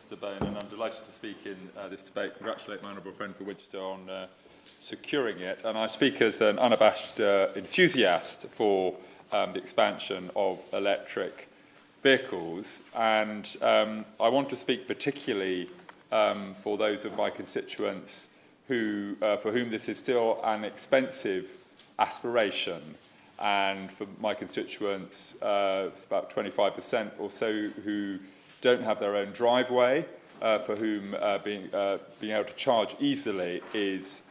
Mr Bone, and I'm delighted to speak in this debate. Congratulate my honourable friend for Winchester on securing it. And I speak as an unabashed enthusiast for the expansion of electric vehicles. And I want to speak particularly for those of my constituents who, for whom this is still an expensive aspiration. And for my constituents, it's about 25% or so who don't have their own driveway, for whom being able to charge easily is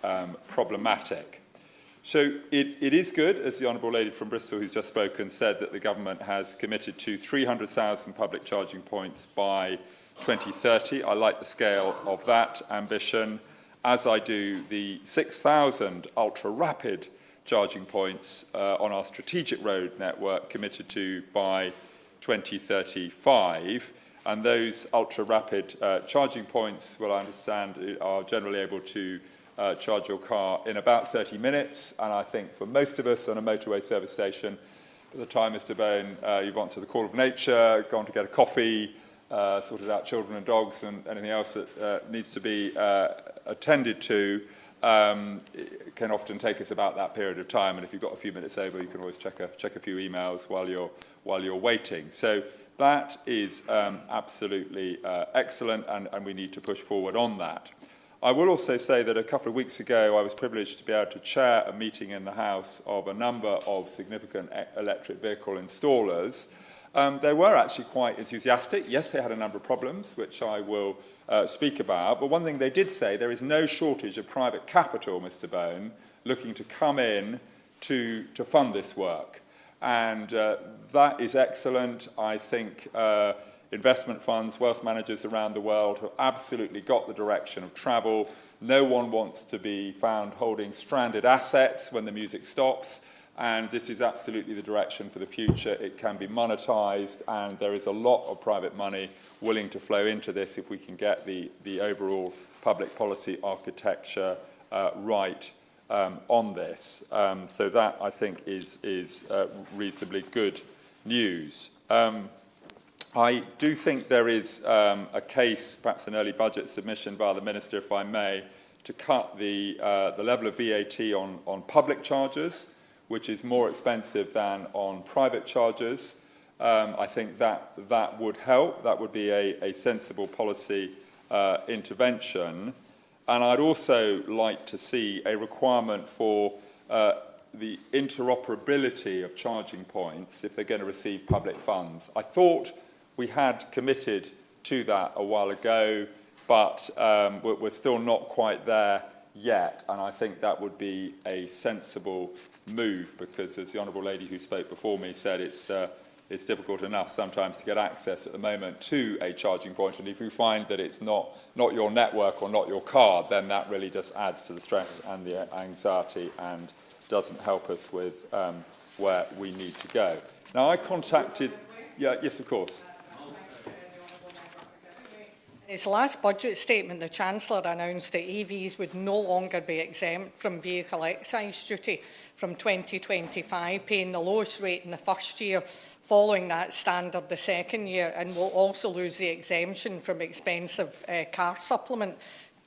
problematic. So it is good, as the Honourable Lady from Bristol who's just spoken said, that the government has committed to 300,000 public charging points by 2030. I like the scale of that ambition, as I do the 6,000 ultra-rapid charging points on our strategic road network committed to by 2035. And those ultra-rapid charging points, well, I understand, are generally able to charge your car in about 30 minutes. And I think for most of us on a motorway service station, by the time, Mr Bone, you've answered the call of nature, gone to get a coffee, sorted out children and dogs and anything else that needs to be attended to, it can often take us about that period of time. And if you've got a few minutes over, you can always check a few emails while you're waiting. So that is absolutely excellent, and we need to push forward on that. I will also say that a couple of weeks ago I was privileged to be able to chair a meeting in the House of a number of significant electric vehicle installers. They were actually quite enthusiastic. Yes, they had a number of problems, which I will speak about, but one thing they did say, there is no shortage of private capital, Mr Bone, looking to come in to fund this work. And that is excellent. I think investment funds, wealth managers around the world have absolutely got the direction of travel. No one wants to be found holding stranded assets when the music stops. And this is absolutely the direction for the future. It can be monetised, and there is a lot of private money willing to flow into this if we can get the overall public policy architecture right on this. So that, I think, is reasonably good news. I do think there is a case, perhaps an early budget submission by the Minister, if I may, to cut the level of VAT on public chargers, which is more expensive than on private chargers. I think that would help. That would be a sensible policy intervention. And I'd also like to see a requirement for the interoperability of charging points if they're going to receive public funds. I thought we had committed to that a while ago, but we're still not quite there yet. And I think that would be a sensible move, because as the Honourable Lady who spoke before me said, it's difficult enough sometimes to get access at the moment to a charging point, and if you find that it's not your network or not your car, then that really just adds to the stress and the anxiety and doesn't help us with where we need to go. Now, I contacted... yes, of course. In his last budget statement, the Chancellor announced that EVs would no longer be exempt from vehicle excise duty from 2025, paying the lowest rate in the first year, following that standard the second year, and will also lose the exemption from expensive car supplement.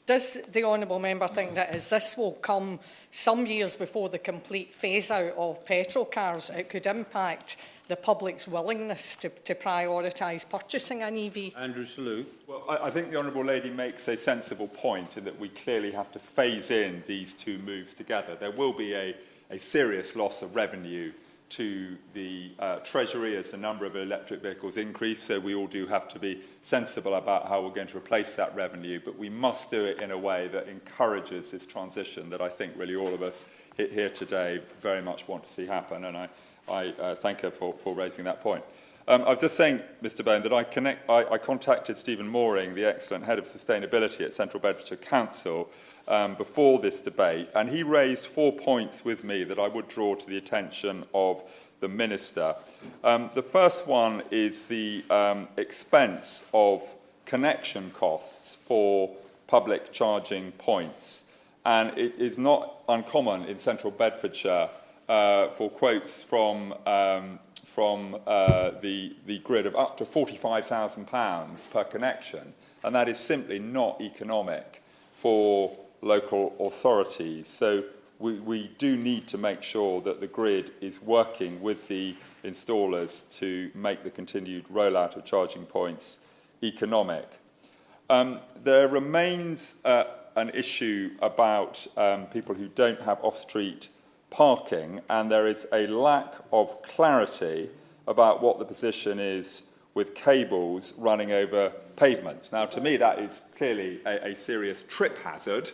Does the honourable member think that as this will come some years before the complete phase-out of petrol cars, it could impact the public's willingness to prioritise purchasing an EV? Andrew Selous. Well, I think the Honourable Lady makes a sensible point in that we clearly have to phase in these two moves together. There will be a serious loss of revenue to the Treasury as the number of electric vehicles increase, so we all do have to be sensible about how we're going to replace that revenue, but we must do it in a way that encourages this transition that I think really all of us here today very much want to see happen, and I thank her for raising that point. I was just saying, Mr Bone, that I contacted Stephen Mooring, the excellent head of sustainability at Central Bedfordshire Council, before this debate, and he raised 4 points with me that I would draw to the attention of the Minister. The first one is the expense of connection costs for public charging points, and it is not uncommon in Central Bedfordshire for quotes from from the grid of up to £45,000 per connection, and that is simply not economic for local authorities. So we do need to make sure that the grid is working with the installers to make the continued rollout of charging points economic. There remains an issue about people who don't have off-street parking, and there is a lack of clarity about what the position is with cables running over pavements. Now, to me, that is clearly a serious trip hazard,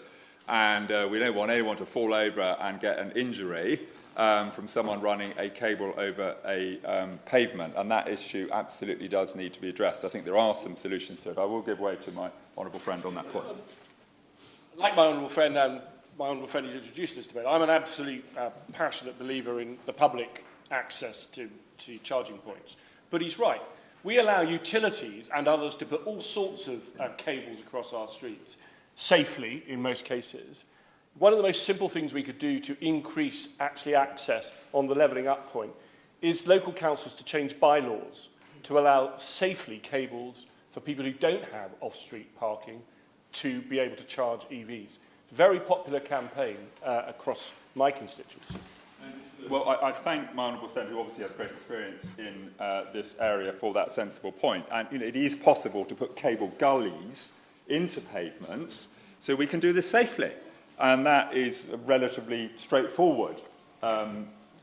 and we don't want anyone to fall over and get an injury from someone running a cable over a pavement, and that issue absolutely does need to be addressed. I think there are some solutions to it. I will give way to my honourable friend on that point. Like my honourable friend and my honourable friend who's introduced this debate, I'm an absolute passionate believer in the public access to charging points. But he's right. We allow utilities and others to put all sorts of cables across our streets, safely in most cases. One of the most simple things we could do to increase actually access on the levelling up point is local councils to change bylaws to allow safely cables for people who don't have off-street parking to be able to charge EVs. It's a very popular campaign across my constituency. Well, I thank my honourable friend, who obviously has great experience in this area, for that sensible point. And it is possible to put cable gullies into pavements, so we can do this safely. And that is a relatively straightforward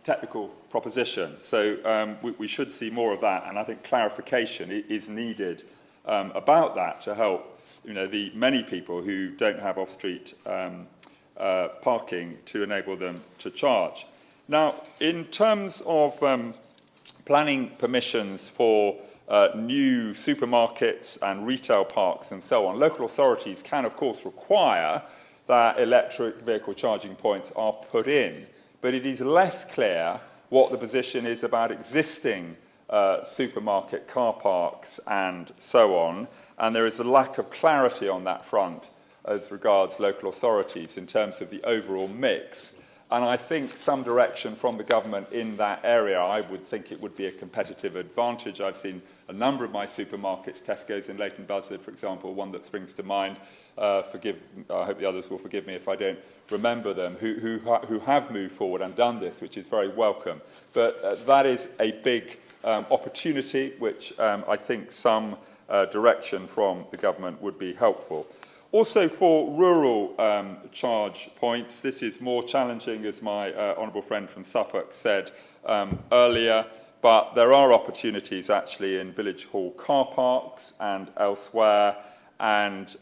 technical proposition. So we should see more of that, and I think clarification is needed about that to help the many people who don't have off-street parking, to enable them to charge. Now, in terms of planning permissions for new supermarkets and retail parks and so on, local authorities can, of course, require that electric vehicle charging points are put in, but it is less clear what the position is about existing supermarket car parks and so on, and there is a lack of clarity on that front as regards local authorities in terms of the overall mix. And I think some direction from the government in that area, I would think it would be a competitive advantage. I've seen a number of my supermarkets, Tesco's in Leighton Buzzard, for example, one that springs to mind. I hope the others will forgive me if I don't remember them, who have moved forward and done this, which is very welcome. But that is a big opportunity, which I think some direction from the government would be helpful. Also, for rural charge points, this is more challenging, as my honourable friend from Suffolk said earlier, but there are opportunities actually in village hall car parks and elsewhere, and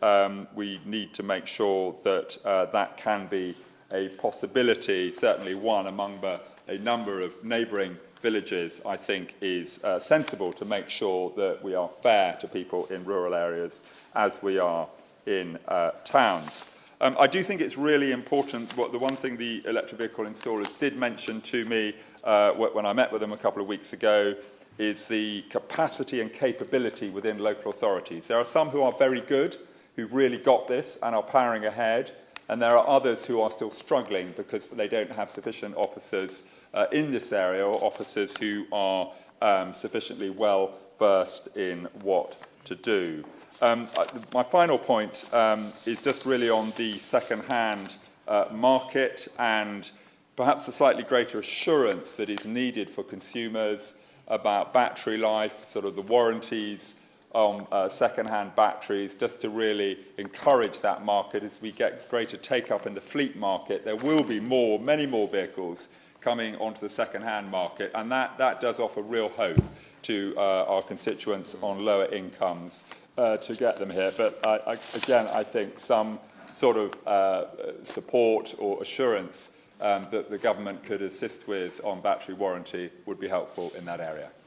we need to make sure that that can be a possibility. Certainly one among a number of neighbouring villages, I think, is sensible to make sure that we are fair to people in rural areas as we are in towns. I do think it's really important. The one thing the electric vehicle installers did mention to me when I met with them a couple of weeks ago is the capacity and capability within local authorities. There are some who are very good, who've really got this and are powering ahead, and there are others who are still struggling because they don't have sufficient officers in this area, or officers who are sufficiently well versed in what to do. My final point is just really on the second-hand market, and perhaps a slightly greater assurance that is needed for consumers about battery life, sort of the warranties on second-hand batteries, just to really encourage that market as we get greater take-up in the fleet market. There will be many more vehicles coming onto the second-hand market, and that does offer real hope to our constituents on lower incomes to get them here. But again, I think some sort of support or assurance that the government could assist with on battery warranty would be helpful in that area.